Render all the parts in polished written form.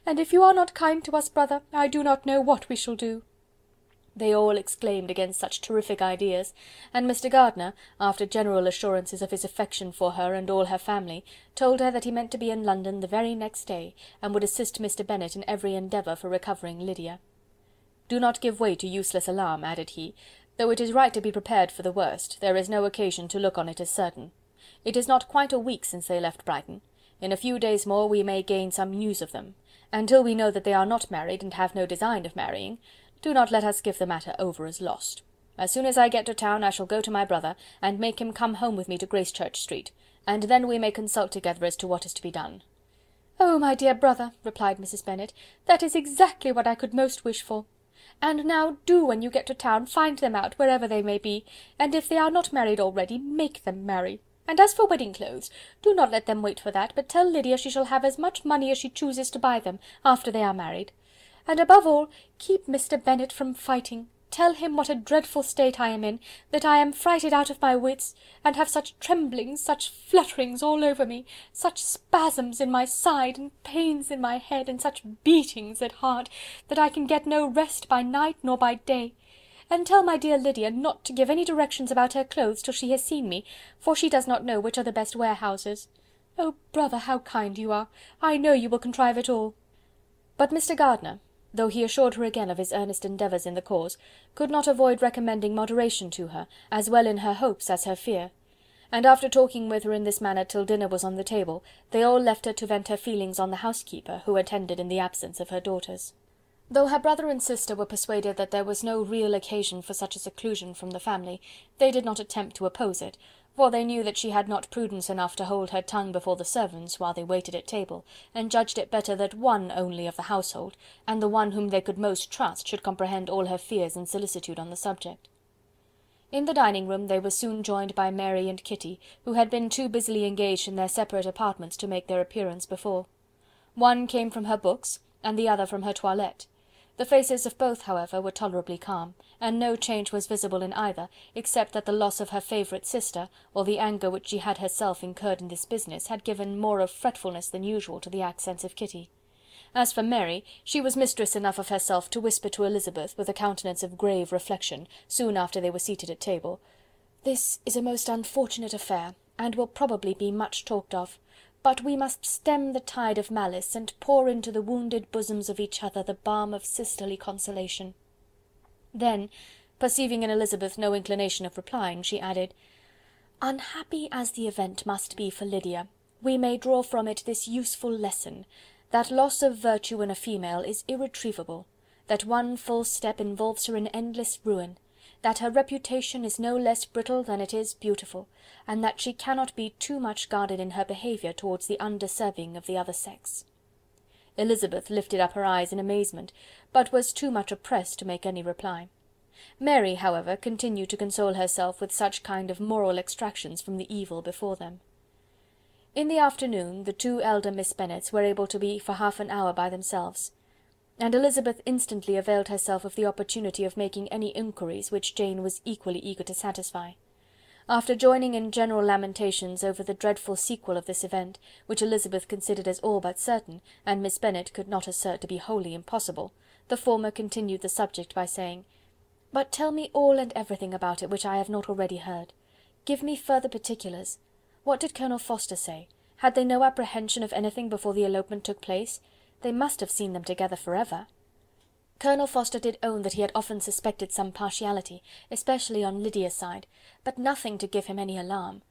and if you are not kind to us, brother, I do not know what we shall do." They all exclaimed against such terrific ideas, and Mr. Gardiner, after general assurances of his affection for her and all her family, told her that he meant to be in London the very next day, and would assist Mr. Bennet in every endeavour for recovering Lydia. "Do not give way to useless alarm," added he. "Though it is right to be prepared for the worst, there is no occasion to look on it as certain. It is not quite a week since they left Brighton. In a few days more we may gain some news of them. Until we know that they are not married, and have no design of marrying, do not let us give the matter over as lost. As soon as I get to town I shall go to my brother, and make him come home with me to Gracechurch Street, and then we may consult together as to what is to be done." "Oh, my dear brother," replied Mrs. Bennet, "that is exactly what I could most wish for. And now do, when you get to town, find them out, wherever they may be, and if they are not married already, make them marry. And as for wedding clothes, do not let them wait for that, but tell Lydia she shall have as much money as she chooses to buy them, after they are married. And above all, keep Mr. Bennet from fighting. Tell him what a dreadful state I am in, that I am frighted out of my wits, and have such tremblings, such flutterings all over me, such spasms in my side, and pains in my head, and such beatings at heart, that I can get no rest by night nor by day. And tell my dear Lydia not to give any directions about her clothes till she has seen me, for she does not know which are the best warehouses. Oh, brother, how kind you are! I know you will contrive it all." But Mr. Gardiner, though he assured her again of his earnest endeavours in the cause, could not avoid recommending moderation to her, as well in her hopes as her fear; and after talking with her in this manner till dinner was on the table, they all left her to vent her feelings on the housekeeper, who attended in the absence of her daughters. Though her brother and sister were persuaded that there was no real occasion for such a seclusion from the family, they did not attempt to oppose it, for they knew that she had not prudence enough to hold her tongue before the servants while they waited at table, and judged it better that one only of the household, and the one whom they could most trust, should comprehend all her fears and solicitude on the subject. In the dining-room they were soon joined by Mary and Kitty, who had been too busily engaged in their separate apartments to make their appearance before. One came from her books, and the other from her toilette. The faces of both, however, were tolerably calm, and no change was visible in either, except that the loss of her favourite sister, or the anger which she had herself incurred in this business, had given more of fretfulness than usual to the accents of Kitty. As for Mary, she was mistress enough of herself to whisper to Elizabeth, with a countenance of grave reflection, soon after they were seated at table, "This is a most unfortunate affair, and will probably be much talked of. But we must stem the tide of malice, and pour into the wounded bosoms of each other the balm of sisterly consolation." Then, perceiving in Elizabeth no inclination of replying, she added, "Unhappy as the event must be for Lydia, we may draw from it this useful lesson, that loss of virtue in a female is irretrievable, that one false step involves her in endless ruin, that her reputation is no less brittle than it is beautiful, and that she cannot be too much guarded in her behaviour towards the undeserving of the other sex." Elizabeth lifted up her eyes in amazement, but was too much oppressed to make any reply. Mary, however, continued to console herself with such kind of moral extractions from the evil before them. In the afternoon the two elder Miss Bennets were able to be for half an hour by themselves, and Elizabeth instantly availed herself of the opportunity of making any inquiries which Jane was equally eager to satisfy. After joining in general lamentations over the dreadful sequel of this event, which Elizabeth considered as all but certain, and Miss Bennet could not assert to be wholly impossible, the former continued the subject by saying, "But tell me all and everything about it which I have not already heard. Give me further particulars. What did Colonel Forster say? Had they no apprehension of anything before the elopement took place? They must have seen them together for ever." Colonel Forster did own that he had often suspected some partiality, especially on Lydia's side, but nothing to give him any alarm.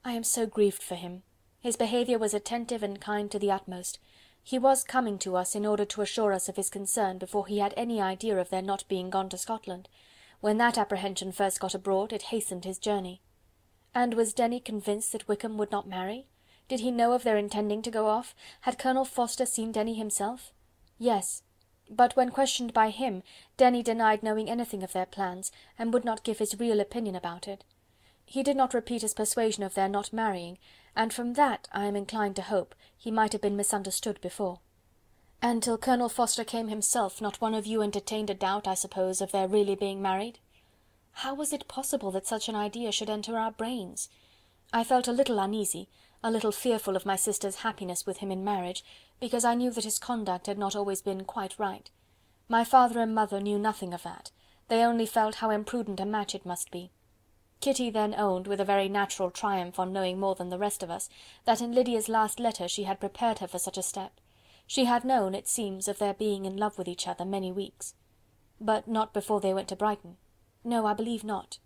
I am so grieved for him. His behaviour was attentive and kind to the utmost. He was coming to us in order to assure us of his concern before he had any idea of their not being gone to Scotland. When that apprehension first got abroad, it hastened his journey. And was Denny convinced that Wickham would not marry? Did he know of their intending to go off? Had Colonel Forster seen Denny himself? Yes. But when questioned by him, Denny denied knowing anything of their plans, and would not give his real opinion about it. He did not repeat his persuasion of their not marrying, and from that, I am inclined to hope, he might have been misunderstood before. And till Colonel Forster came himself, not one of you entertained a doubt, I suppose, of their really being married? How was it possible that such an idea should enter our brains? I felt a little uneasy, a little fearful of my sister's happiness with him in marriage, because I knew that his conduct had not always been quite right. My father and mother knew nothing of that. They only felt how imprudent a match it must be. Kitty then owned, with a very natural triumph on knowing more than the rest of us, that in Lydia's last letter she had prepared her for such a step. She had known, it seems, of their being in love with each other many weeks. But not before they went to Brighton. No, I believe not.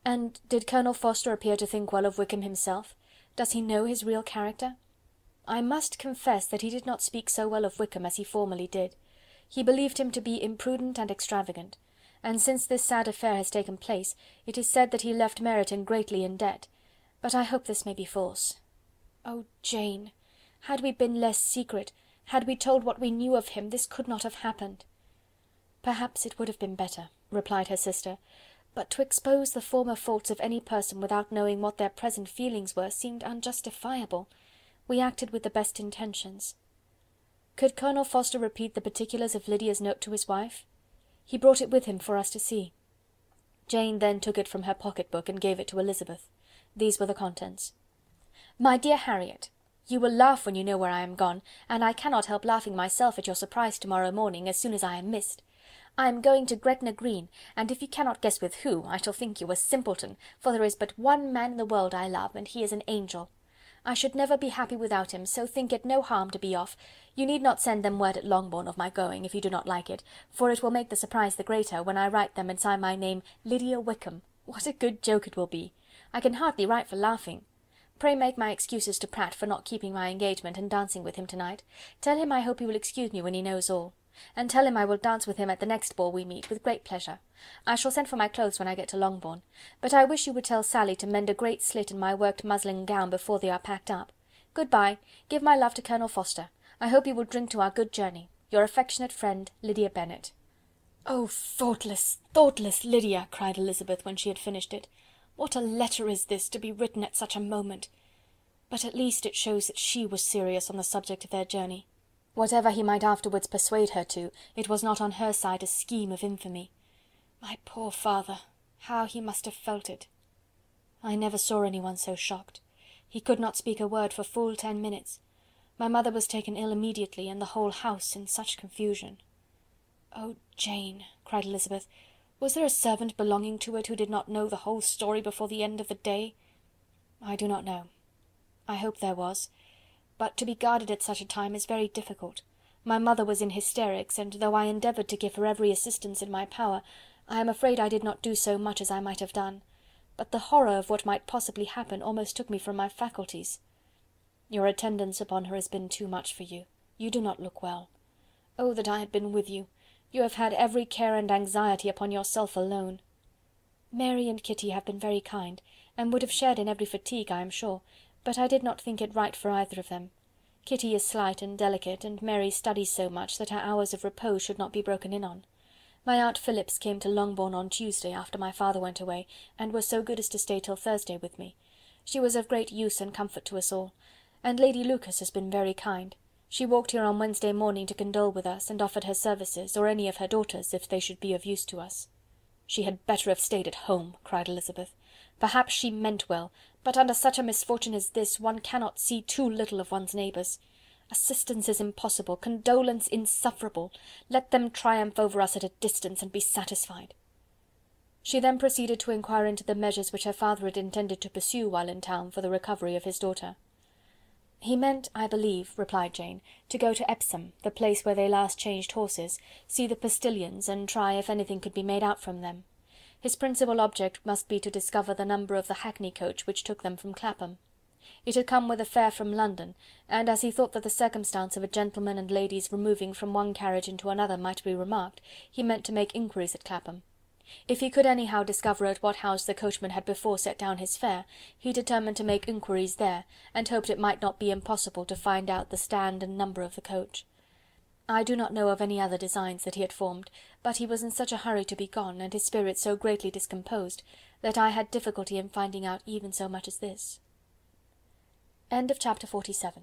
And did Colonel Forster appear to think well of Wickham himself? Does he know his real character? I must confess that he did not speak so well of Wickham as he formerly did. He believed him to be imprudent and extravagant, and since this sad affair has taken place, it is said that he left Meryton greatly in debt, but I hope this may be false. Oh, Jane! Had we been less secret, had we told what we knew of him, this could not have happened. Perhaps it would have been better, replied her sister, but to expose the former faults of any person without knowing what their present feelings were seemed unjustifiable. We acted with the best intentions. Could Colonel Forster repeat the particulars of Lydia's note to his wife? He brought it with him for us to see. Jane then took it from her pocket-book and gave it to Elizabeth. These were the contents. My dear Harriet, you will laugh when you know where I am gone, and I cannot help laughing myself at your surprise tomorrow morning, as soon as I am missed. I am going to Gretna Green, and if you cannot guess with who, I shall think you a simpleton, for there is but one man in the world I love, and he is an angel. I should never be happy without him, so think it no harm to be off. You need not send them word at Longbourn of my going, if you do not like it, for it will make the surprise the greater, when I write them and sign my name Lydia Wickham. What a good joke it will be! I can hardly write for laughing. Pray make my excuses to Pratt for not keeping my engagement and dancing with him tonight. Tell him I hope he will excuse me when he knows all. And tell him I will dance with him at the next ball we meet, with great pleasure. I shall send for my clothes when I get to Longbourn, but I wish you would tell Sally to mend a great slit in my worked muslin gown before they are packed up. Good-bye. Give my love to Colonel Forster. I hope you will drink to our good journey. Your affectionate friend, Lydia Bennet. "Oh, thoughtless, thoughtless Lydia!" cried Elizabeth, when she had finished it. "What a letter is this, to be written at such a moment! But at least it shows that she was serious on the subject of their journey. Whatever he might afterwards persuade her to, it was not on her side a scheme of infamy. My poor father! How he must have felt it! I never saw anyone so shocked. He could not speak a word for full 10 minutes. My mother was taken ill immediately, and the whole house in such confusion." "Oh, Jane!" cried Elizabeth, "was there a servant belonging to it who did not know the whole story before the end of the day?" "I do not know. I hope there was. But to be guarded at such a time is very difficult. My mother was in hysterics, and though I endeavoured to give her every assistance in my power, I am afraid I did not do so much as I might have done. But the horror of what might possibly happen almost took me from my faculties. Your attendance upon her has been too much for you. You do not look well. Oh, that I had been with you! You have had every care and anxiety upon yourself alone. Mary and Kitty have been very kind, and would have shared in every fatigue, I am sure, but I did not think it right for either of them. Kitty is slight and delicate, and Mary studies so much that her hours of repose should not be broken in on. My aunt Phillips came to Longbourn on Tuesday, after my father went away, and was so good as to stay till Thursday with me. She was of great use and comfort to us all, and Lady Lucas has been very kind. She walked here on Wednesday morning to condole with us, and offered her services, or any of her daughters, if they should be of use to us." "She had better have stayed at home," cried Elizabeth. "Perhaps she meant well, but under such a misfortune as this, one cannot see too little of one's neighbours. Assistance is impossible, condolence insufferable. Let them triumph over us at a distance, and be satisfied." She then proceeded to inquire into the measures which her father had intended to pursue while in town for the recovery of his daughter. "He meant, I believe," replied Jane, "to go to Epsom, the place where they last changed horses, see the postillions, and try if anything could be made out from them. His principal object must be to discover the number of the hackney coach which took them from Clapham. It had come with a fare from London, and as he thought that the circumstance of a gentleman and ladies removing from one carriage into another might be remarked, he meant to make inquiries at Clapham. If he could anyhow discover at what house the coachman had before set down his fare, he determined to make inquiries there, and hoped it might not be impossible to find out the stand and number of the coach. I do not know of any other designs that he had formed, but he was in such a hurry to be gone, and his spirits so greatly discomposed, that I had difficulty in finding out even so much as this. Chapter 47.